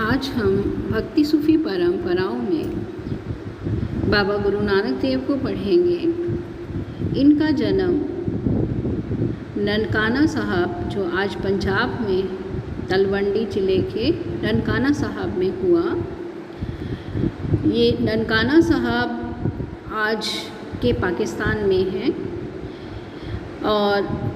आज हम भक्ति सूफी परंपराओं में बाबा गुरु नानक देव को पढ़ेंगे। इनका जन्म ननकाना साहब, जो आज पंजाब में तलवंडी ज़िले के ननकाना साहब में हुआ। ये ननकाना साहब आज के पाकिस्तान में हैं और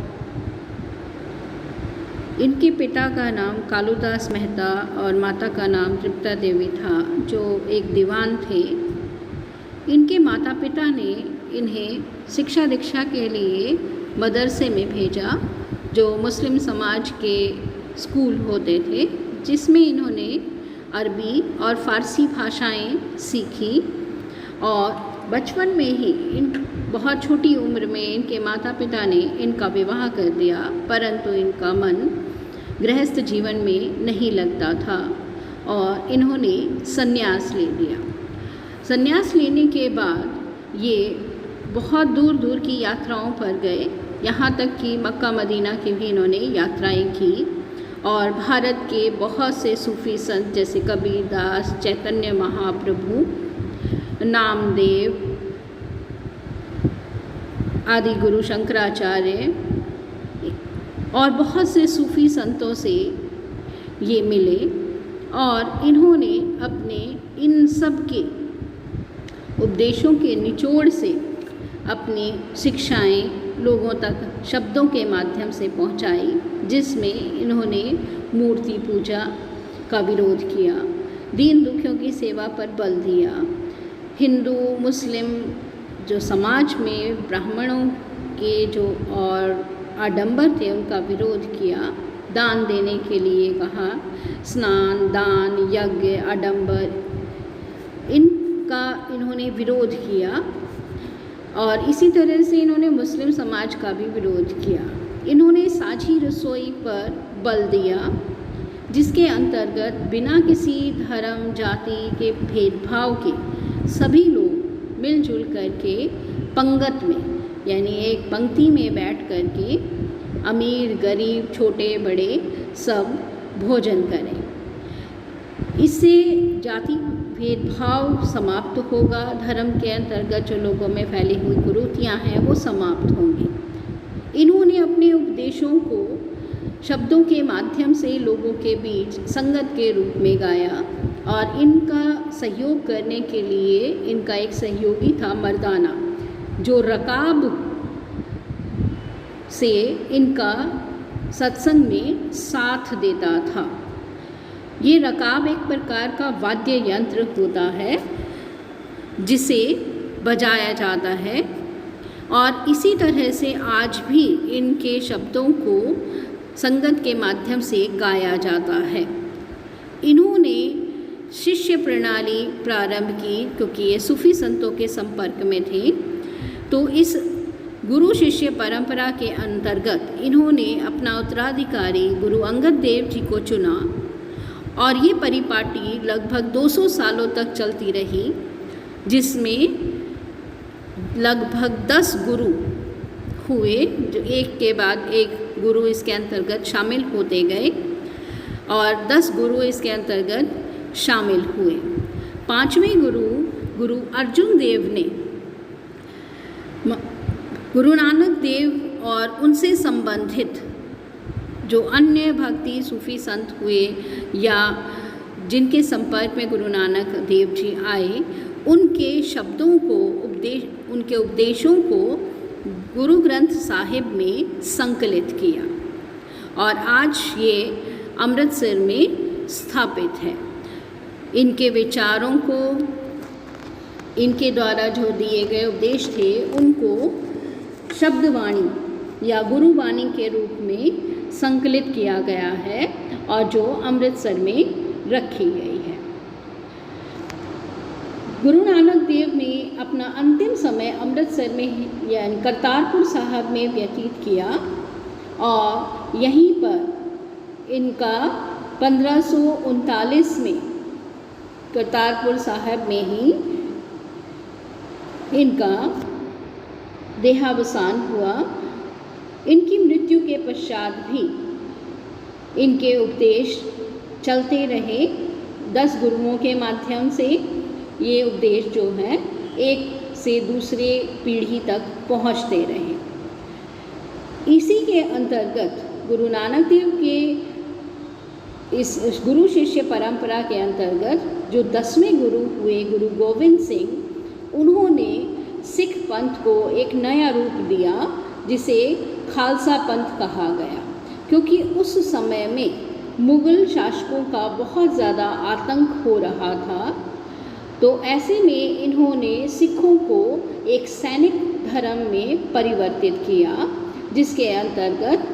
इनके पिता का नाम कालूदास मेहता और माता का नाम तृप्ता देवी था, जो एक दीवान थे। इनके माता पिता ने इन्हें शिक्षा दीक्षा के लिए मदरसे में भेजा, जो मुस्लिम समाज के स्कूल होते थे, जिसमें इन्होंने अरबी और फ़ारसी भाषाएं सीखी। और बचपन में ही बहुत छोटी उम्र में इनके माता पिता ने इनका विवाह कर दिया, परंतु इनका मन गृहस्थ जीवन में नहीं लगता था और इन्होंने संन्यास ले लिया। संन्यास लेने के बाद ये बहुत दूर दूर की यात्राओं पर गए, यहाँ तक कि मक्का मदीना की भी इन्होंने यात्राएं की और भारत के बहुत से सूफ़ी संत जैसे कबीरदास, चैतन्य महाप्रभु, नामदेव आदि, गुरु शंकराचार्य और बहुत से सूफ़ी संतों से ये मिले और इन्होंने अपने इन सब के उपदेशों के निचोड़ से अपनी शिक्षाएं लोगों तक शब्दों के माध्यम से पहुंचाई, जिसमें इन्होंने मूर्ति पूजा का विरोध किया, दीन दुखियों की सेवा पर बल दिया, हिंदू मुस्लिम जो समाज में ब्राह्मणों के जो और आडंबर थे उनका विरोध किया, दान देने के लिए कहा, स्नान, दान, यज्ञ, आडंबर, इनका इन्होंने विरोध किया। और इसी तरह से इन्होंने मुस्लिम समाज का भी विरोध किया। इन्होंने साझी रसोई पर बल दिया, जिसके अंतर्गत बिना किसी धर्म जाति के भेदभाव के सभी लोग मिलजुल करके पंगत में, यानी एक पंक्ति में बैठ कर के अमीर गरीब छोटे बड़े सब भोजन करें। इससे जाति भेदभाव समाप्त होगा, धर्म के अंतर्गत जो लोगों में फैली हुई कुरीतियाँ हैं वो समाप्त होंगी। इन्होंने अपने उपदेशों को शब्दों के माध्यम से लोगों के बीच संगत के रूप में गाया और इनका सहयोग करने के लिए इनका एक सहयोगी था मर्दाना, जो रकाब से इनका सत्संग में साथ देता था। ये रकाब एक प्रकार का वाद्य यंत्र होता है जिसे बजाया जाता है और इसी तरह से आज भी इनके शब्दों को संगत के माध्यम से गाया जाता है। इन्होंने शिष्य प्रणाली प्रारंभ की, क्योंकि ये सूफी संतों के संपर्क में थे। तो इस गुरु शिष्य परंपरा के अंतर्गत इन्होंने अपना उत्तराधिकारी गुरु अंगद देव जी को चुना और ये परिपाटी लगभग 200 सालों तक चलती रही, जिसमें लगभग 10 गुरु हुए, जो एक के बाद एक गुरु इसके अंतर्गत शामिल होते गए और 10 गुरु इसके अंतर्गत शामिल हुए। 5वें गुरु गुरु अर्जुन देव ने गुरु नानक देव और उनसे संबंधित जो अन्य भक्ति सूफी संत हुए या जिनके संपर्क में गुरु नानक देव जी आए, उनके शब्दों को उनके उपदेशों को गुरु ग्रंथ साहिब में संकलित किया और आज ये अमृतसर में स्थापित है। इनके विचारों को, इनके द्वारा जो दिए गए उपदेश थे, उनको शब्दवाणी या गुरुवाणी के रूप में संकलित किया गया है और जो अमृतसर में रखी गई है। गुरु नानक देव ने अपना अंतिम समय अमृतसर में यानी करतारपुर साहब में व्यतीत किया और यहीं पर इनका 1539 में करतारपुर साहब में ही इनका देहावसान हुआ। इनकी मृत्यु के पश्चात भी इनके उपदेश चलते रहे 10 गुरुओं के माध्यम से ये उपदेश जो है एक से दूसरे पीढ़ी तक पहुंचते रहे। इसी के अंतर्गत गुरु नानक देव के इस गुरु शिष्य परंपरा के अंतर्गत जो 10वें गुरु हुए गुरु गोविंद सिंह, उन्होंने सिख पंथ को एक नया रूप दिया जिसे खालसा पंथ कहा गया, क्योंकि उस समय में मुग़ल शासकों का बहुत ज़्यादा आतंक हो रहा था। तो ऐसे में इन्होंने सिखों को एक सैनिक धर्म में परिवर्तित किया, जिसके अंतर्गत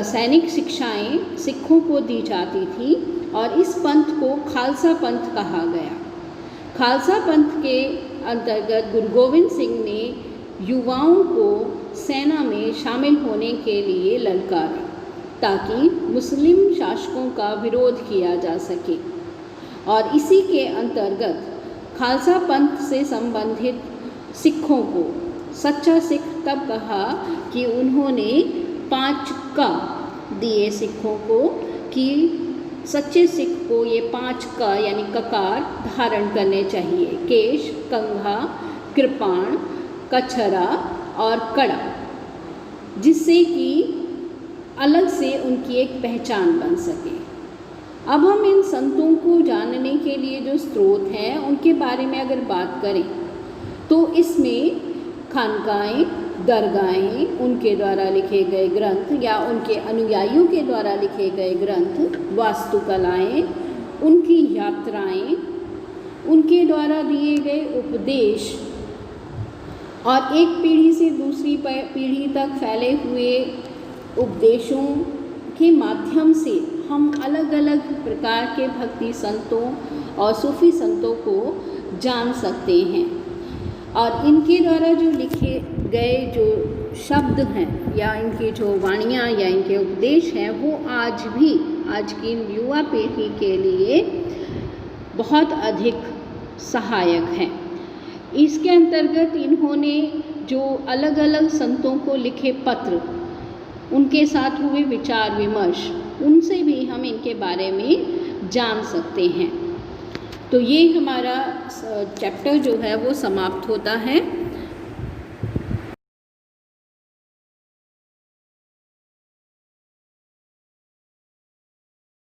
सैनिक शिक्षाएं सिखों को दी जाती थी और इस पंथ को खालसा पंथ कहा गया। खालसा पंथ के अंतर्गत गुरु गोविंद सिंह ने युवाओं को सेना में शामिल होने के लिए ललकारा, ताकि मुस्लिम शासकों का विरोध किया जा सके। और इसी के अंतर्गत खालसा पंथ से संबंधित सिखों को सच्चा सिख तब कहा कि उन्होंने 5 क दिए सिखों को, कि सच्चे सिख को ये 5 क यानी ककार धारण करने चाहिए: केश, कंघा, कृपाण, कछरा और कड़ा, जिससे कि अलग से उनकी एक पहचान बन सके। अब हम इन संतों को जानने के लिए जो स्रोत हैं उनके बारे में अगर बात करें तो इसमें खानकाएँ, दरगाहें, उनके द्वारा लिखे गए ग्रंथ या उनके अनुयायियों के द्वारा लिखे गए ग्रंथ, वास्तुकलाएँ, उनकी यात्राएँ, उनके द्वारा दिए गए उपदेश और एक पीढ़ी से दूसरी पीढ़ी तक फैले हुए उपदेशों के माध्यम से हम अलग अलग प्रकार के भक्ति संतों और सूफी संतों को जान सकते हैं। और इनके द्वारा जो लिखे गए जो शब्द हैं या इनकी जो वाणियाँ या इनके उपदेश हैं, वो आज भी आज की युवा पीढ़ी के लिए बहुत अधिक सहायक हैं। इसके अंतर्गत इन्होंने जो अलग अलग संतों को लिखे पत्र, उनके साथ हुए विचार विमर्श, उनसे भी हम इनके बारे में जान सकते हैं। तो ये हमारा चैप्टर जो है वो समाप्त होता है।